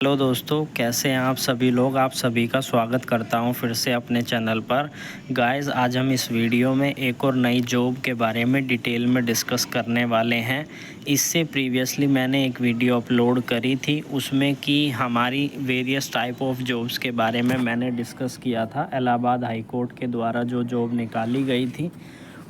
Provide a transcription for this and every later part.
Hello दोस्तों, कैसे हैं आप सभी लोग। आप सभी का स्वागत करता हूं फिर से अपने चैनल पर। गाइस, आज हम इस वीडियो में एक और नई जॉब के बारे में डिटेल में डिस्कस करने वाले हैं। इससे प्रीवियसली मैंने एक वीडियो अपलोड करी थी, उसमें कि हमारी वेरियस टाइप ऑफ जॉब्स के बारे में मैंने डिस्कस किया था। इलाहाबाद हाई कोर्ट के द्वारा जो जॉब निकाली गई थी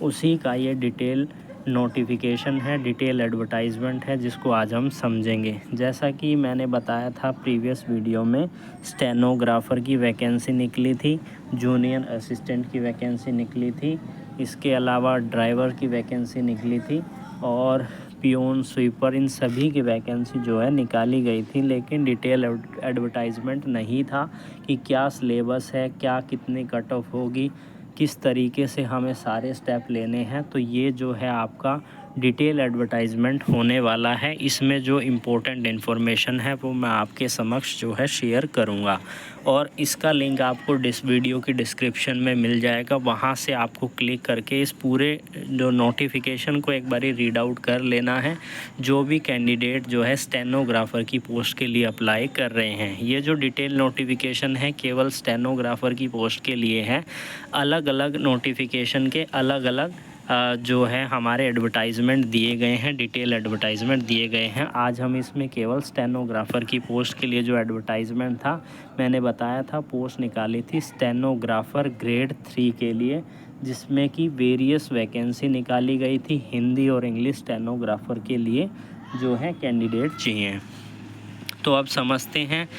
उसी का ये डिटेल नोटिफिकेशन है, डिटेल एडवर्टाइजमेंट है, जिसको आज हम समझेंगे। जैसा कि मैंने बताया था प्रीवियस वीडियो में, स्टेनोग्राफ़र की वैकेंसी निकली थी, जूनियर असिस्टेंट की वैकेंसी निकली थी, इसके अलावा ड्राइवर की वैकेंसी निकली थी और पियून, स्वीपर, इन सभी की वैकेंसी जो है निकाली गई थी। लेकिन डिटेल एडवर्टाइजमेंट नहीं था कि क्या सिलेबस है, क्या कितनी कट ऑफ होगी, किस तरीके से हमें सारे स्टेप लेने हैं। तो ये जो है आपका डिटेल एडवर्टाइजमेंट होने वाला है। इसमें जो इम्पोर्टेंट इन्फॉर्मेशन है वो मैं आपके समक्ष जो है शेयर करूँगा और इसका लिंक आपको वीडियो की डिस्क्रिप्शन में मिल जाएगा। वहाँ से आपको क्लिक करके इस पूरे जो नोटिफिकेशन को एक बारी रीड आउट कर लेना है। जो भी कैंडिडेट जो है स्टेनोग्राफ़र की पोस्ट के लिए अप्लाई कर रहे हैं, ये जो डिटेल नोटिफिकेशन है केवल स्टेनोग्राफ़र की पोस्ट के लिए है। अलग अलग नोटिफिकेशन के अलग अलग जो है हमारे एडवर्टाइजमेंट दिए गए हैं, डिटेल एडवर्टाइजमेंट दिए गए हैं। आज हम इसमें केवल स्टेनोग्राफ़र की पोस्ट के लिए जो एडवर्टाइजमेंट था, मैंने बताया था पोस्ट निकाली थी स्टेनोग्राफ़र ग्रेड 3 के लिए, जिसमें कि वेरियस वैकेंसी निकाली गई थी। हिंदी और इंग्लिश स्टेनोग्राफ़र के लिए जो है कैंडिडेट चाहिए। तो अब समझते हैं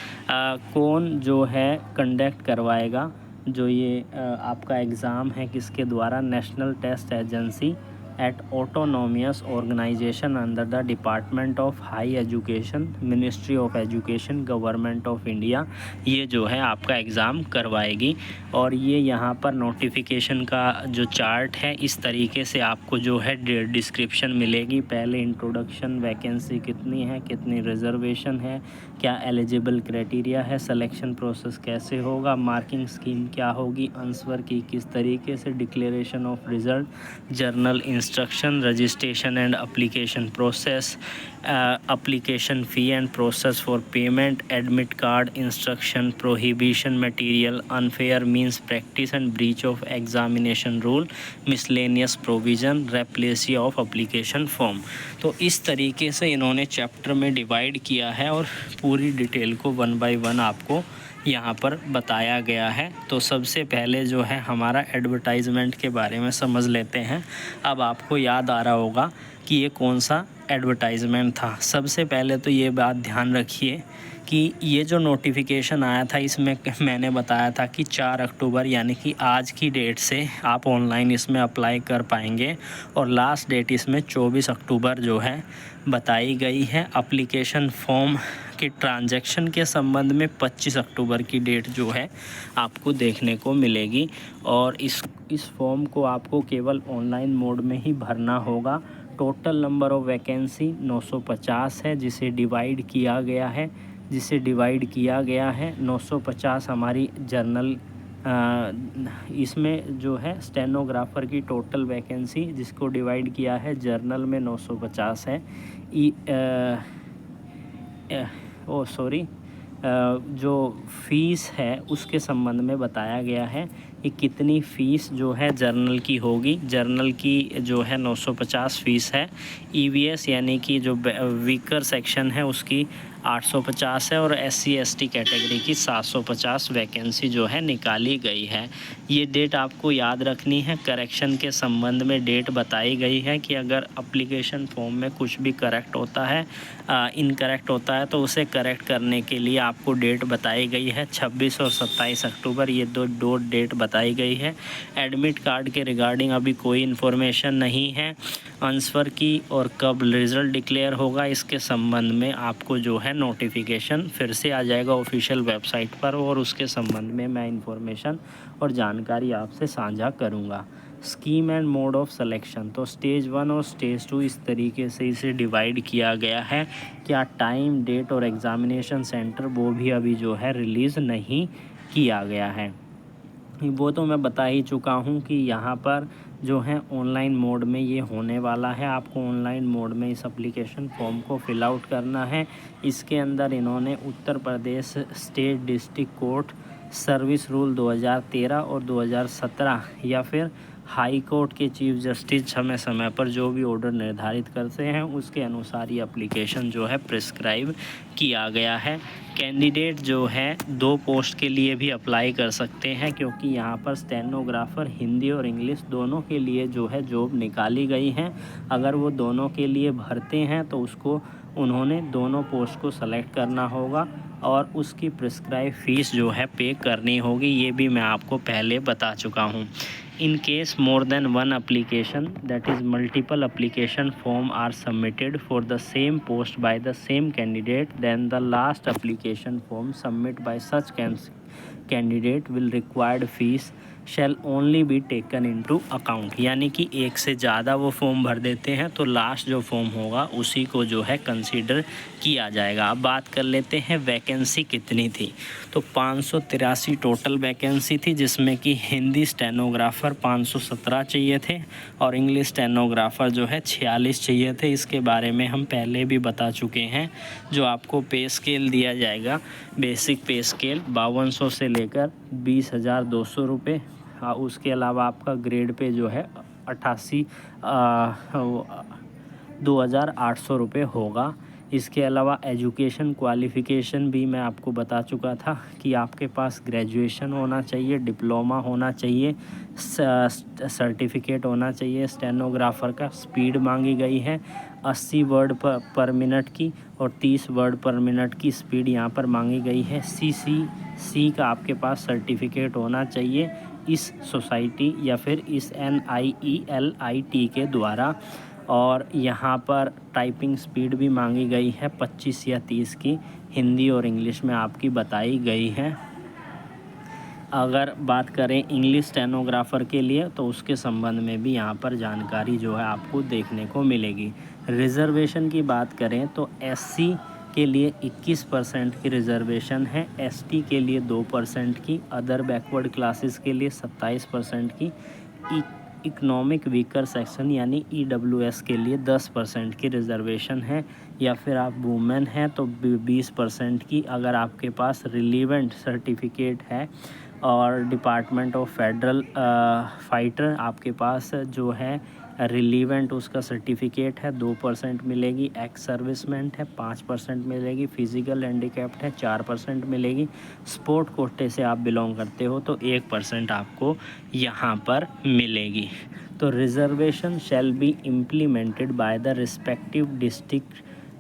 कौन जो है कंडक्ट करवाएगा जो ये आपका एग्ज़ाम है, किसके द्वारा। National test agency at autonomous organisation under the department of high education, ministry of education, government of India, ये जो है आपका एग्ज़ाम करवाएगी। और ये यहाँ पर नोटिफिकेशन का जो चार्ट है, इस तरीके से आपको जो है डिस्क्रिप्शन मिलेगी। पहले इंट्रोडक्शन, वैकेंसी कितनी है, कितनी रिजर्वेशन है, क्या एलिजिबल क्राइटेरिया है, सिलेक्शन प्रोसेस कैसे होगा, मार्किंग स्कीम क्या होगी, आंसर की किस तरीके से, declaration of result, journal instruction, registration and application process, application fee and process for payment, admit card, instruction, prohibition material, unfair means practice and breach of examination rule, miscellaneous provision, replace of application form। तो इस तरीके से इन्होंने chapter में divide किया है और पूरी डिटेल को 1 बाय 1 आपको यहाँ पर बताया गया है। तो सबसे पहले जो है हमारा एडवर्टाइजमेंट के बारे में समझ लेते हैं। अब आपको याद आ रहा होगा कि ये कौन सा एडवर्टाइजमेंट था। सबसे पहले तो ये बात ध्यान रखिए कि ये जो नोटिफिकेशन आया था, इसमें मैंने बताया था कि 4 अक्टूबर यानी कि आज की डेट से आप ऑनलाइन इसमें अप्लाई कर पाएंगे और लास्ट डेट इसमें 24 अक्टूबर जो है बताई गई है। एप्लीकेशन फॉर्म के ट्रांजैक्शन के संबंध में 25 अक्टूबर की डेट जो है आपको देखने को मिलेगी और इस फॉर्म को आपको केवल ऑनलाइन मोड में ही भरना होगा। टोटल नंबर ऑफ़ वैकेंसी 950 है, जिसे डिवाइड किया गया है 950 हमारी जर्नल। इसमें जो है स्टेनोग्राफ़र की टोटल वैकेंसी जिसको डिवाइड किया है जर्नल में 950 है। जो फ़ीस है उसके संबंध में बताया गया है कि कितनी फ़ीस जो है जर्नल की होगी। जर्नल की जो है 950 फ़ीस है। ईवीएस यानी कि जो वीकर सेक्शन है उसकी 850 है और SC ST कैटेगरी की 750 वैकेंसी जो है निकाली गई है। ये डेट आपको याद रखनी है। करेक्शन के संबंध में डेट बताई गई है कि अगर एप्लीकेशन फॉर्म में कुछ भी करेक्ट होता है, इनकरेक्ट होता है, तो उसे करेक्ट करने के लिए आपको डेट बताई गई है 26 और 27 अक्टूबर, ये दो डेट बताई गई है। एडमिट कार्ड के रिगार्डिंग अभी कोई इन्फॉर्मेशन नहीं है। आंसर की और कब रिज़ल्ट डिक्लेयर होगा इसके संबंध में आपको जो है नोटिफिकेशन फिर से आ जाएगा ऑफिशियल वेबसाइट पर और उसके संबंध में मैं इन्फॉर्मेशन और जानकारी आपसे साझा करूंगा। Scheme and mode of selection, तो स्टेज 1 और स्टेज 2 इस तरीके से इसे डिवाइड किया गया है। क्या टाइम, डेट और एग्ज़ामिनेशन सेंटर वो भी अभी जो है रिलीज़ नहीं किया गया है। वो तो मैं बता ही चुका हूँ कि यहाँ पर जो है ऑनलाइन मोड में ये होने वाला है। आपको ऑनलाइन मोड में इस एप्लीकेशन फॉर्म को फिल आउट करना है। इसके अंदर इन्होंने Uttar Pradesh state district court service rule 2013 और 2017 या फिर हाई कोर्ट के चीफ जस्टिस समय समय पर जो भी ऑर्डर निर्धारित करते हैं उसके अनुसार ये एप्लीकेशन जो है प्रिस्क्राइब किया गया है। कैंडिडेट जो है 2 पोस्ट के लिए भी अप्लाई कर सकते हैं, क्योंकि यहाँ पर स्टेनोग्राफ़र हिंदी और इंग्लिश दोनों के लिए जो है जॉब निकाली गई हैं। अगर वो दोनों के लिए भरते हैं तो उसको उन्होंने दोनों पोस्ट को सेलेक्ट करना होगा और उसकी प्रिस्क्राइब फ़ीस जो है पे करनी होगी। ये भी मैं आपको पहले बता चुका हूँ। In case more than one application, that is multiple application form are submitted for the same post by the same candidate, then the last application form submitted by such candidate will required fees shall only be taken into account। यानी कि एक से ज़्यादा वो form भर देते हैं तो लास्ट जो फॉर्म होगा उसी को जो है कंसीडर किया जाएगा। अब बात कर लेते हैं वैकेंसी कितनी थी। तो 583 टोटल वैकेंसी थी, जिसमें कि हिंदी स्टेनोग्राफ़र 517 चाहिए थे और इंग्लिश स्टेनोग्राफ़र जो है 46 चाहिए थे। इसके बारे में हम पहले भी बता चुके हैं। जो आपको पे स्केल दिया जाएगा, बेसिक पे स्केल 5200 से लेकर 20,200 रुपये। उसके अलावा आपका ग्रेड पे जो है 2,800 रुपये होगा। इसके अलावा एजुकेशन क्वालिफ़िकेशन भी मैं आपको बता चुका था कि आपके पास ग्रेजुएशन होना चाहिए, डिप्लोमा होना चाहिए, सर्टिफिकेट होना चाहिए। स्टेनोग्राफ़र का स्पीड मांगी गई है 80 वर्ड पर मिनट की और 30 वर्ड पर मिनट की स्पीड यहाँ पर मांगी गई है। CCC का आपके पास सर्टिफिकेट होना चाहिए इस सोसाइटी या फिर इस NIELIT के द्वारा। और यहाँ पर टाइपिंग स्पीड भी मांगी गई है 25 या 30 की, हिंदी और इंग्लिश में आपकी बताई गई है। अगर बात करें इंग्लिश स्टेनोग्राफ़र के लिए तो उसके संबंध में भी यहाँ पर जानकारी जो है आपको देखने को मिलेगी। रिज़र्वेशन की बात करें तो SC के लिए 21% की रिज़र्वेशन है, ST के लिए 2% की, अदर बैकवर्ड क्लासेस के लिए 27% की, इकोनॉमिक वीकर सेक्शन यानी EWS के लिए 10% की रिज़र्वेशन है, या फिर आप वुमेन हैं तो 20% की अगर आपके पास रिलीवेंट सर्टिफिकेट है। और डिपार्टमेंट ऑफ फेडरल फाइटर आपके पास जो है रिलीवेंट उसका सर्टिफिकेट है 2% मिलेगी। एक्स सर्विसमैन है 5% मिलेगी। फिज़िकल हैंडीकैप्ड है 4% मिलेगी। स्पोर्ट कोटे से आप बिलोंग करते हो तो 1% आपको यहाँ पर मिलेगी। तो reservation shall be implemented by the respective district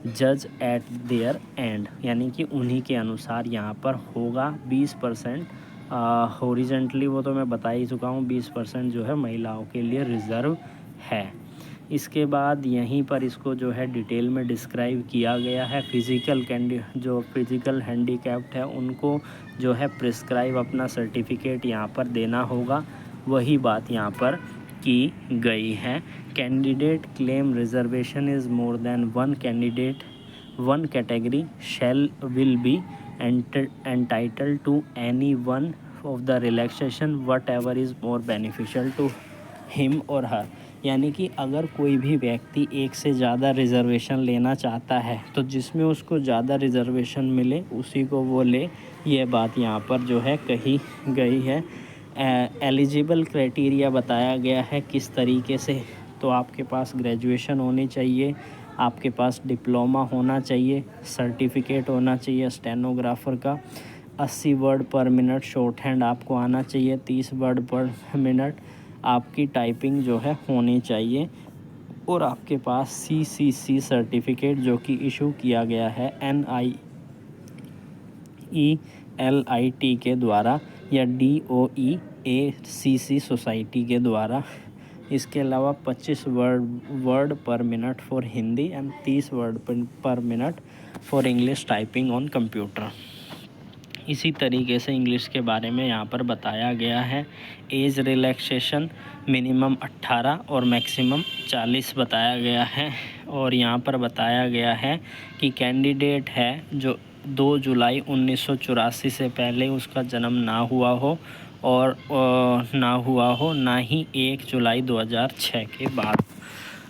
जज एट देयर एंड, यानी कि उन्हीं के अनुसार यहाँ पर होगा। 20% हॉरिजेंटली वो तो मैं बता ही चुका हूँ, 20% जो है महिलाओं के लिए रिज़र्व है। इसके बाद यहीं पर इसको जो है डिटेल में डिस्क्राइब किया गया है। जो फिज़िकल हैंडीकैप्ड है उनको जो है प्रिस्क्राइब अपना सर्टिफिकेट यहाँ पर देना होगा, वही बात यहाँ पर की गई है। Candidate claim reservation is more than one candidate one category shell will be entitled to any one of the relaxation whatever is more beneficial to him or her। यानी कि अगर कोई भी व्यक्ति एक से ज़्यादा रिज़र्वेशन लेना चाहता है तो जिसमें उसको ज़्यादा रिज़र्वेशन मिले उसी को वो ले, ये बात यहाँ पर जो है कही गई है। एलिजिबल क्राइटेरिया बताया गया है किस तरीके से, तो आपके पास ग्रेजुएशन होनी चाहिए, आपके पास डिप्लोमा होना चाहिए, सर्टिफिकेट होना चाहिए स्टेनोग्राफ़र का, 80 वर्ड पर मिनट शॉर्ट हैंड आपको आना चाहिए, 30 वर्ड पर मिनट आपकी टाइपिंग जो है होनी चाहिए, और आपके पास CCC सर्टिफिकेट जो कि इशू किया गया है NIELIT के द्वारा या DOEACC सोसाइटी के द्वारा। इसके अलावा 25 वर्ड पर minute for Hindi and 30 word पर minute for English typing on computer. इसी तरीके से इंग्लिश के बारे में यहाँ पर बताया गया है। एज रिलैक्सेशन मिनिमम 18 और मैक्सिमम 40 बताया गया है। और यहाँ पर बताया गया है कि कैंडिडेट है जो 2 जुलाई 1984 से पहले उसका जन्म ना हुआ हो और ना हुआ हो, ना ही 1 जुलाई 2006 के बाद।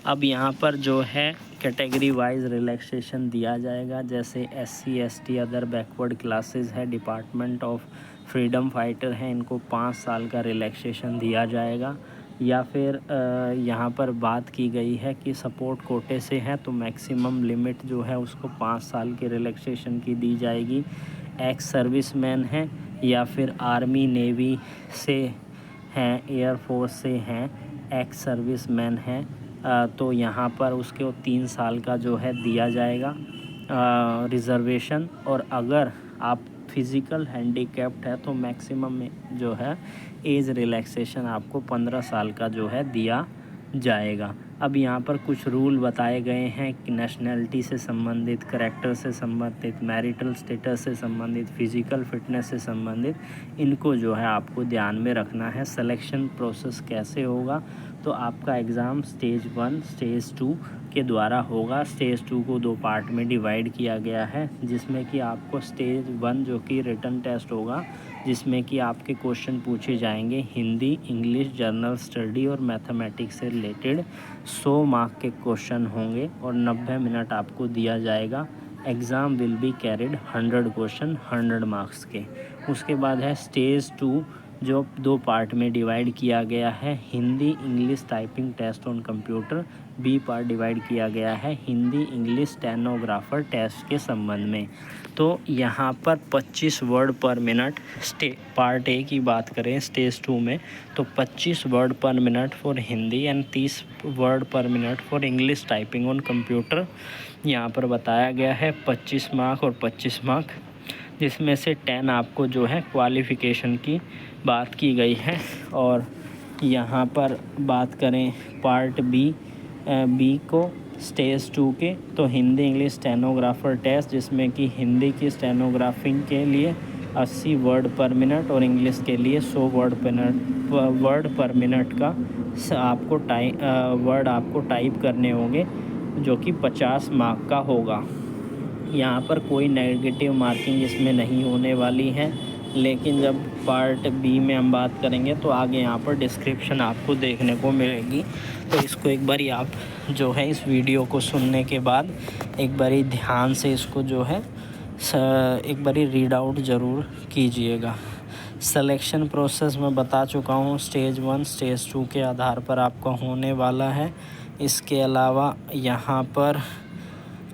अब यहाँ पर जो है कैटेगरी वाइज रिलैक्सेशन दिया जाएगा, जैसे SC ST other backward classes है, डिपार्टमेंट ऑफ फ्रीडम फाइटर हैं, इनको 5 साल का रिलैक्सेशन दिया जाएगा। या फिर यहाँ पर बात की गई है कि सपोर्ट कोटे से हैं तो मैक्सिमम लिमिट जो है उसको 5 साल के रिलैक्सेशन की दी जाएगी। एक्स सर्विसमैन हैं या फिर आर्मी नेवी से हैं, एयरफोर्स से हैं, एक्स सर्विसमैन हैं, तो यहाँ पर उसके 3 साल का जो है दिया जाएगा रिज़र्वेशन। और अगर आप फिज़िकल हैंडीकैप्ड है तो मैक्सिमम में जो है एज रिलैक्सेशन आपको 15 साल का जो है दिया जाएगा। अब यहाँ पर कुछ रूल बताए गए हैं कि नेशनैलिटी से संबंधित, करैक्टर से संबंधित, मैरिटल स्टेटस से संबंधित, फ़िज़िकल फिटनेस से संबंधित, इनको जो है आपको ध्यान में रखना है। सिलेक्शन प्रोसेस कैसे होगा, तो आपका एग्ज़ाम स्टेज 1 स्टेज 2 के द्वारा होगा। स्टेज 2 को 2 पार्ट में डिवाइड किया गया है, जिसमें कि आपको स्टेज 1 जो कि रिटन टेस्ट होगा, जिसमें कि आपके क्वेश्चन पूछे जाएंगे हिंदी, इंग्लिश, जनरल स्टडी और मैथमेटिक्स से रिलेटेड 100 मार्क के क्वेश्चन होंगे और 90 मिनट आपको दिया जाएगा। Exam will be carried 100 question 100 marks के। उसके बाद है स्टेज 2 जो 2 पार्ट में डिवाइड किया गया है, Hindi English typing test on computer. B part divide किया गया है हिंदी इंग्लिश स्टेनोग्राफर टेस्ट के संबंध में। तो यहाँ पर 25 वर्ड पर मिनट पार्ट ए की बात करें स्टेज 2 में, तो 25 वर्ड पर minute for Hindi and 30 word पर minute for English typing on computer. यहाँ पर बताया गया है 25 मार्क और 25 मार्क, जिसमें से 10 आपको जो है क्वालिफ़िकेशन की बात की गई है। और यहाँ पर बात करें पार्ट बी को स्टेज 2 के, तो हिंदी इंग्लिश स्टेनोग्राफर टेस्ट, जिसमें कि हिंदी की स्टेनोग्राफिंग के लिए 80 वर्ड पर मिनट और इंग्लिश के लिए 100 वर्ड पर मिनट का वर्ड आपको टाइप करने होंगे, जो कि 50 मार्क का होगा। यहाँ पर कोई नेगेटिव मार्किंग इसमें नहीं होने वाली है, लेकिन जब पार्ट बी में हम बात करेंगे तो आगे यहाँ पर डिस्क्रिप्शन आपको देखने को मिलेगी। तो इसको एक बारी आप जो है इस वीडियो को सुनने के बाद एक बारी ध्यान से इसको जो है एक बारी रीड आउट ज़रूर कीजिएगा। सिलेक्शन प्रोसेस मैं बता चुका हूँ, स्टेज 1 स्टेज 2 के आधार पर आपका होने वाला है। इसके अलावा यहाँ पर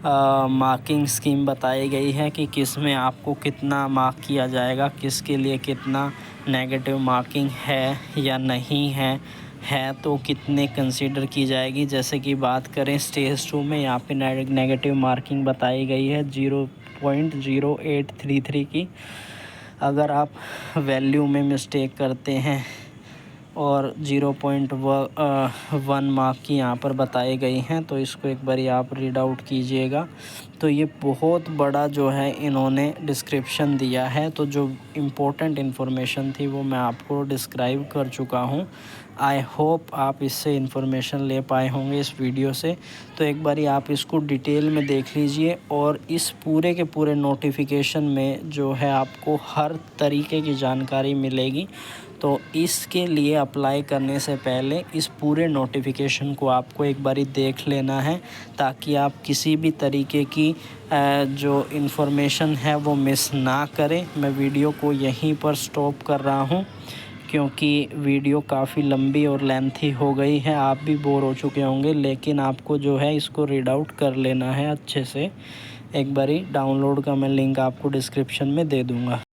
मार्किंग स्कीम बताई गई है कि किस में आपको कितना मार्क किया जाएगा, किसके लिए कितना नेगेटिव मार्किंग है या नहीं है तो कितने कंसीडर की जाएगी। जैसे कि बात करें स्टेज 2 में, यहाँ पे नेगेटिव मार्किंग बताई गई है 0.0833 की। अगर आप वैल्यू में मिस्टेक करते हैं और 0.1 मार्क की यहाँ पर बताई गई हैं, तो इसको एक बारी आप रीड आउट कीजिएगा। तो ये बहुत बड़ा जो है इन्होंने डिस्क्रिप्शन दिया है, तो जो इम्पोर्टेंट इन्फॉर्मेशन थी वो मैं आपको डिस्क्राइब कर चुका हूँ। आई होप आप इससे इन्फॉर्मेशन ले पाए होंगे इस वीडियो से। तो एक बारी आप इसको डिटेल में देख लीजिए, और इस पूरे के पूरे नोटिफिकेशन में जो है आपको हर तरीके की जानकारी मिलेगी। तो इसके लिए अप्लाई करने से पहले इस पूरे नोटिफिकेशन को आपको एक बारी देख लेना है, ताकि आप किसी भी तरीके की जो इन्फॉर्मेशन है वो मिस ना करें। मैं वीडियो को यहीं पर स्टॉप कर रहा हूं, क्योंकि वीडियो काफ़ी लंबी और लेंथी हो गई है, आप भी बोर हो चुके होंगे। लेकिन आपको जो है इसको रीड आउट कर लेना है अच्छे से। एक बारी डाउनलोड का मैं लिंक आपको डिस्क्रिप्शन में दे दूँगा।